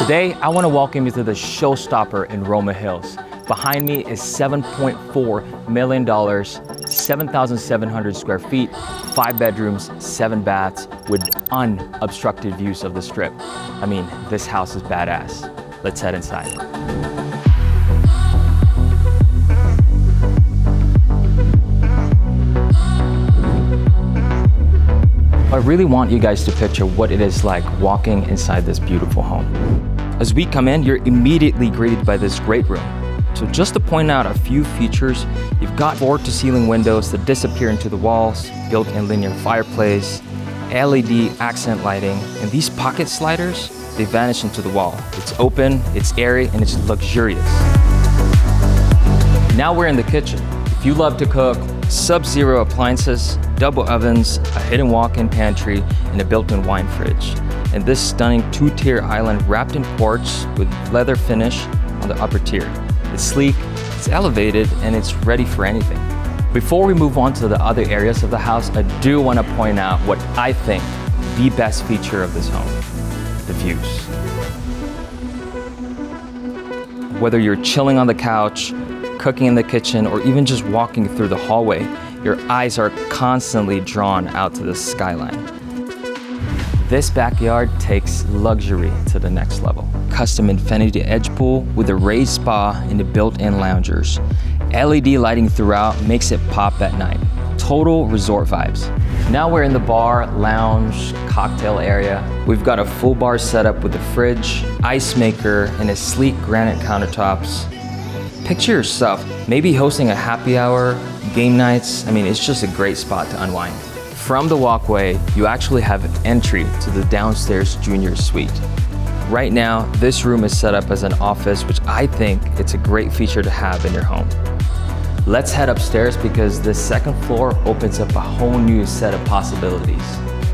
Today, I want to welcome you to the showstopper in Roma Hills. Behind me is $7.4 million, 7,700 square feet, 5 bedrooms, 7 baths, with unobstructed views of the Strip. I mean, this house is badass. Let's head inside. I really want you guys to picture what it is like walking inside this beautiful home. As we come in, you're immediately greeted by this great room. So just to point out a few features, you've got floor-to-ceiling windows that disappear into the walls, built-in linear fireplace, LED accent lighting, and these pocket sliders, they vanish into the wall. It's open, it's airy, and it's luxurious. Now we're in the kitchen. If you love to cook, sub-zero appliances, double ovens, a hidden walk-in pantry, and a built-in wine fridge. And this stunning 2-tier island wrapped in quartz with leather finish on the upper tier. It's sleek, it's elevated, and it's ready for anything. Before we move on to the other areas of the house, I do want to point out what I think the best feature of this home: the views. Whether you're chilling on the couch, cooking in the kitchen, or even just walking through the hallway, your eyes are constantly drawn out to the skyline. This backyard takes luxury to the next level. Custom infinity edge pool with a raised spa and the built-in loungers. LED lighting throughout makes it pop at night. Total resort vibes. Now we're in the bar, lounge, cocktail area. We've got a full bar setup with a fridge, ice maker, and a sleek granite countertops. Picture yourself maybe hosting a happy hour, game nights. I mean, it's just a great spot to unwind. From the walkway, you actually have entry to the downstairs junior suite. Right now, this room is set up as an office, which I think it's a great feature to have in your home. Let's head upstairs because this second floor opens up a whole new set of possibilities.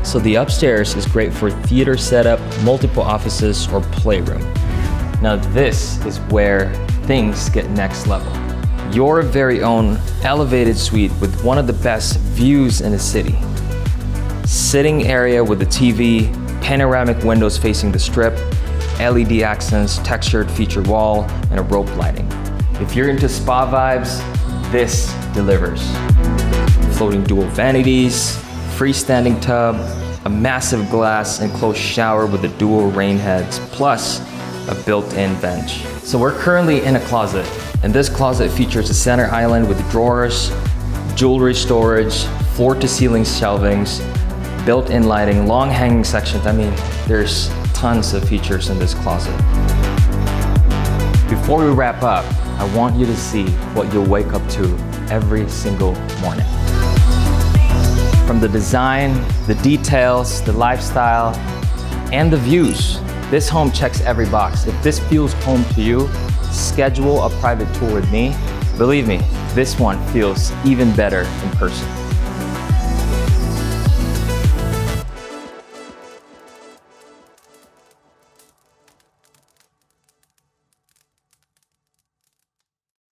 So the upstairs is great for theater setup, multiple offices, or playroom. Now this is where things get next level. Your very own elevated suite with one of the best views in the city. Sitting area with a TV, panoramic windows facing the Strip, LED accents, textured feature wall, and a rope lighting. If you're into spa vibes, this delivers. Floating dual vanities, freestanding tub, a massive glass enclosed shower with the dual rain heads, plus a built-in bench. So we're currently in a closet, and this closet features a center island with drawers, jewelry storage, floor-to-ceiling shelvings, built-in lighting, long hanging sections. I mean, there's tons of features in this closet. Before we wrap up, I want you to see what you'll wake up to every single morning. From the design, the details, the lifestyle, and the views, this home checks every box. If this feels home to you, schedule a private tour with me. Believe me, this one feels even better in person.